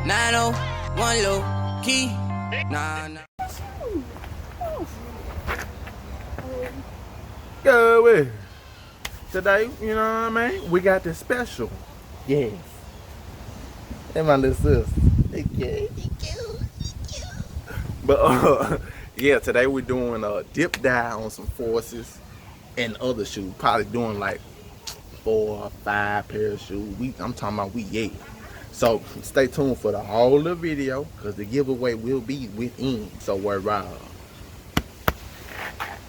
901 low key. Nah. Go with today, you know what I mean? We got this special. Yes. And my little sister. Okay. But yeah, today we're doing a dip dive on some forces and other shoes. Probably doing like 4 or 5 pair of shoes. I'm talking about yeah. So stay tuned for the whole of the video because the giveaway will be within. So we're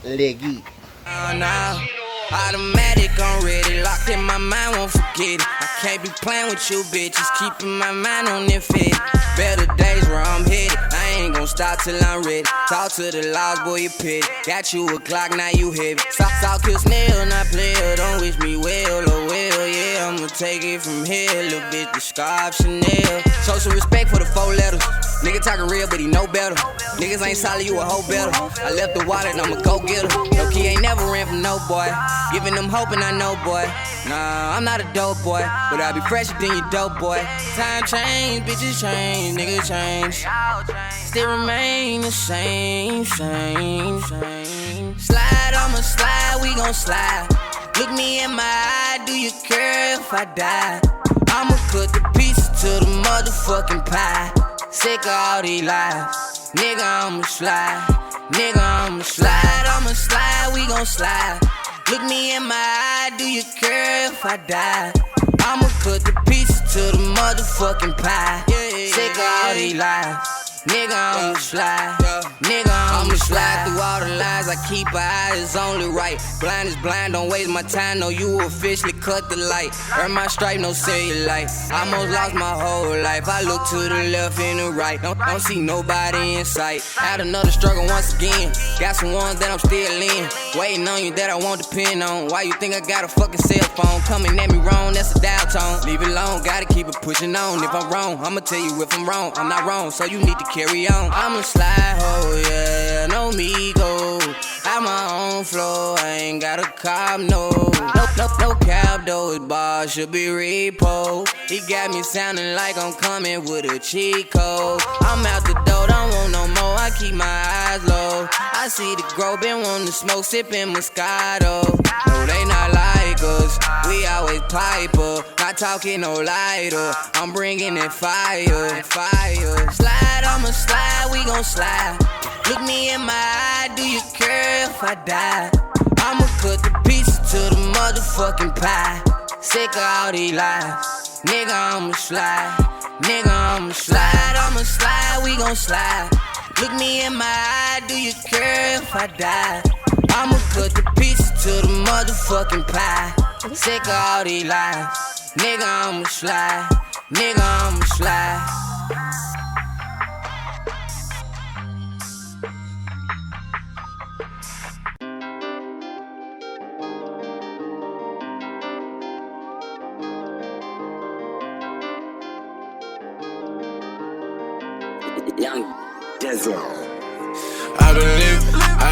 leggy. Now, automatic on ready, locked in my mind, won't forget it. I can't be playing with you bitches, keeping my mind on it fit. Better days where I'm headed, I ain't gon' stop till I'm ready. Talk to the laws, boy, you pity. Got you a Glock, now you heavy. Stop, kill, snail, not player, don't wish me well, oh well, yeah. I'ma take it from here, little bitch, the scarf Chanel. Show some respect for the 4 letters. Nigga talking real, but he know better. Niggas ain't solid, you a hoe better. I left the wallet, I'ma go get her. No key ain't never ran from no boy. Giving them hope and I know, boy. Nah, I'm not a dope boy, but I be fresher than you dope boy. Time change, bitches change, niggas change. Still remain the same. Slide, I'ma slide, we gon' slide. Look me in my eye, do you care if I die? I'ma put the pieces to the motherfucking pie. Sick of all these lies. Nigga, I'ma slide. I'ma slide, we gon' slide. Look me in my eye, do you care if I die? I'ma put the pieces to the motherfucking pie. Sick of all these lies. Nigga, I'ma slide. I'ma slide through all the lies. I keep my eyes only right. Blind is blind, don't waste my time. No, you officially cut the light. Earn my stripe, no cellulite. Almost lost my whole life. I look to the left and the right. Don't see nobody in sight. Had another struggle once again. Got some ones that I'm still in. Waiting on you that I won't depend on. Why you think I got a fucking cell phone? Coming at me wrong, that's a dial tone. Leave it alone, gotta keep it pushing on. If I'm wrong, I'ma tell you if I'm wrong. I'm not wrong, so you need to carry on. I'ma slide, oh yeah, no me go. At my own floor, I ain't got a cop, no cab though, his bar should be repo. He got me sounding like I'm coming with a cheat code. I'm out the door, don't want no more, I keep my eyes low. I see the grow, been wanting to smoke, sipping Moscato. No, they not like us, we always pipe up. Not talking no lighter, I'm bringing in fire. Slide, I'ma slide, we gon' slide. Look me in my eye, do you care if I die? I'ma put the pieces to the motherfucking pie. Sick of all these lies. Nigga, I'ma slide. I'ma slide, we gon' slide. Look me in my eye, do you care if I die? I'ma put the pieces to the motherfucking pie. Sick of all these lies. Nigga, I'ma slide. Young Dizzle. I've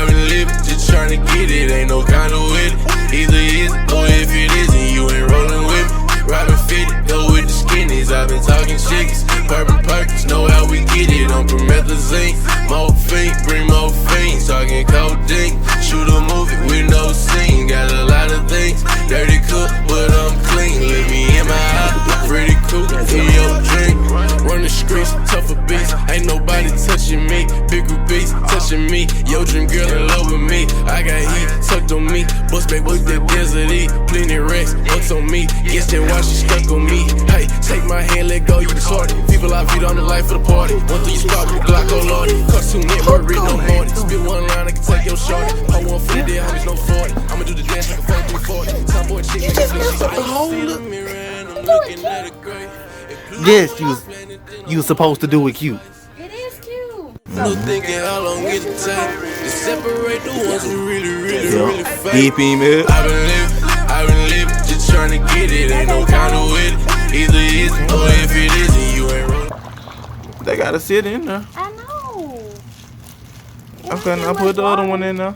been living, just trying to get it, ain't no kind of with it. Either is or if it isn't, you ain't rolling with me. Robin fitted, go with the skinnies, I've been talking chickens. Purple Perkins, know how we get it on promethazine. Morphine, bring more fiends, talking codeine. Shoot a movie with no scene, got a lot of things. Dirty cook, but I'm clean, let me in my eye. Pretty cool, in your drink. Run the streets, tougher beats, ain't nobody touching me. Bigger beats touching me, your dream girl in love with me. I got heat tucked on me, bust back with that desert E. Plenty racks, bucks on me, guess that why she stuck on me. Hey, take my hand, let go, you retarded. People I feed on the life of the party. 1-3 start with Glock, oh lordy. Cartoon network, written no more. Spit one line, I can take your shorty. I want 50 there, homies, no 40. I'ma do the dance like a 4-3-40. Tomboy chick, she's looking at a great. Yes, you was supposed to do it cute. It is cute. No thinking how long it take to separate the ones who really fight. Deep email. I've been living, just trying to get it, ain't no kind of with it. Either is or if it isn't, you ain't rolling. They gotta sit in there. I know. Okay, now put the other one in there.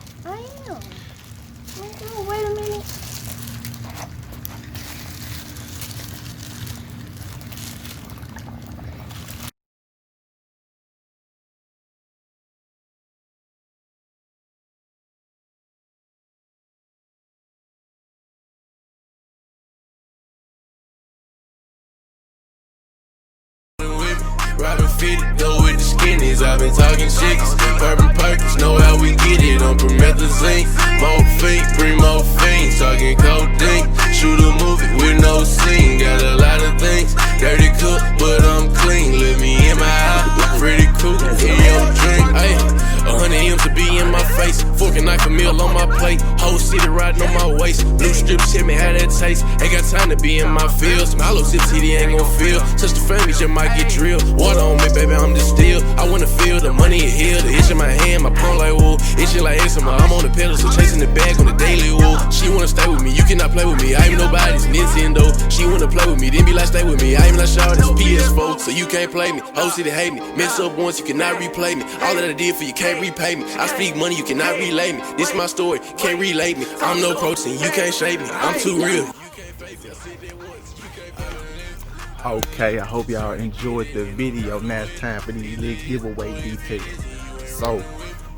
Robbing 50, go with the skinnies. I've been talking chickens. Bourbon Perkins, know how we get it on promethazine. More feet, bring more fiends. Talking codeine. Shoot a movie with no scene. Got a lot of things. Dirty cook, but I'm clean. Let me in my house. Pretty cool. In your drink. Ay, 100 M's to be in my face. Fork and knife a meal on my plate. Whole city riding on my waist. Blue strips hit me, how that taste. Ain't got time to be in my fields. Some hollow tips, he ain't gon' feel. Touch the family, just might get drilled. Water on me, baby, I'm just still. I wanna feel the money it heal. The itch in my hand, my palm like wool. Itching like eczema, I'm on the pedal, so chasing the bag on the daily wool. She wanna stay with me, you cannot play with me. I ain't nobody's Nintendo. She wanna play with me, then be like, stay with me. I ain't not sure this PS4, so you can't play me. Whole city hate me. Mess up once, you cannot replay me. All that I did for you can't repay me. I speak money, you cannot relay me. This my story, can't relate me. I'm no protein, you can't shake me. I'm too real. Okay, I hope y'all enjoyed the video. Now it's time for these little giveaway details. So,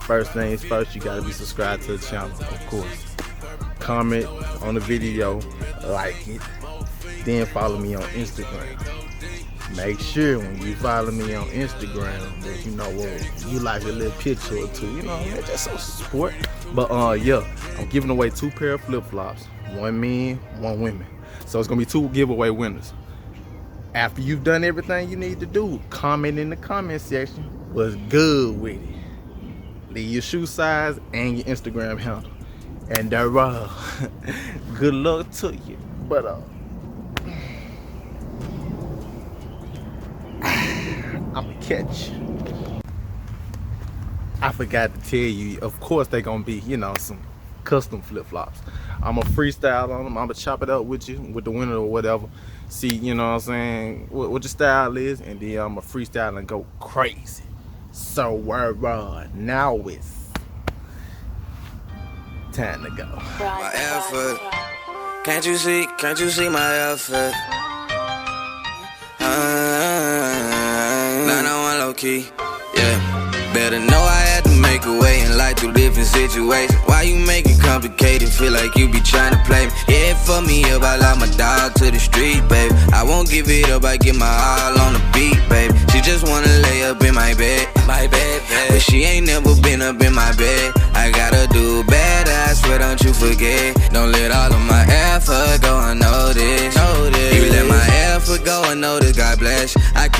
first things first, you gotta be subscribed to the channel, of course. Comment on the video, like it, then follow me on Instagram. Make sure when you follow me on Instagram that you know you like a little picture or two, you know, just some support. But yeah, I'm giving away 2 pair of flip-flops, 1 men, 1 women. So it's gonna be 2 giveaway winners. After you've done everything you need to do, comment in the comment section what's good with it. Leave your shoe size and your Instagram handle. And good luck to you. But I'ma catch you. I forgot to tell you, of course they gonna be, you know, some custom flip-flops. I'ma freestyle on them. I'ma chop it up with you, with the winner or whatever. See, you know what I'm saying, what your style is, and then I'ma freestyle and go crazy. So now it's time to go. My effort. Can't you see my effort? 901 low key, yeah. Better know I had to make a way in life through different situations. Why you make it complicated? Feel like you be trying to play me. Yeah, fuck me up, I lock my dog to the street, baby. I won't give it up, I get my all on the beat, baby. She just wanna lay up in my bed, baby. But she ain't never been up in my bed. I gotta do better, I swear, don't you forget. Don't let all of my effort go unnoticed. You let my effort go unnoticed, God bless. I keep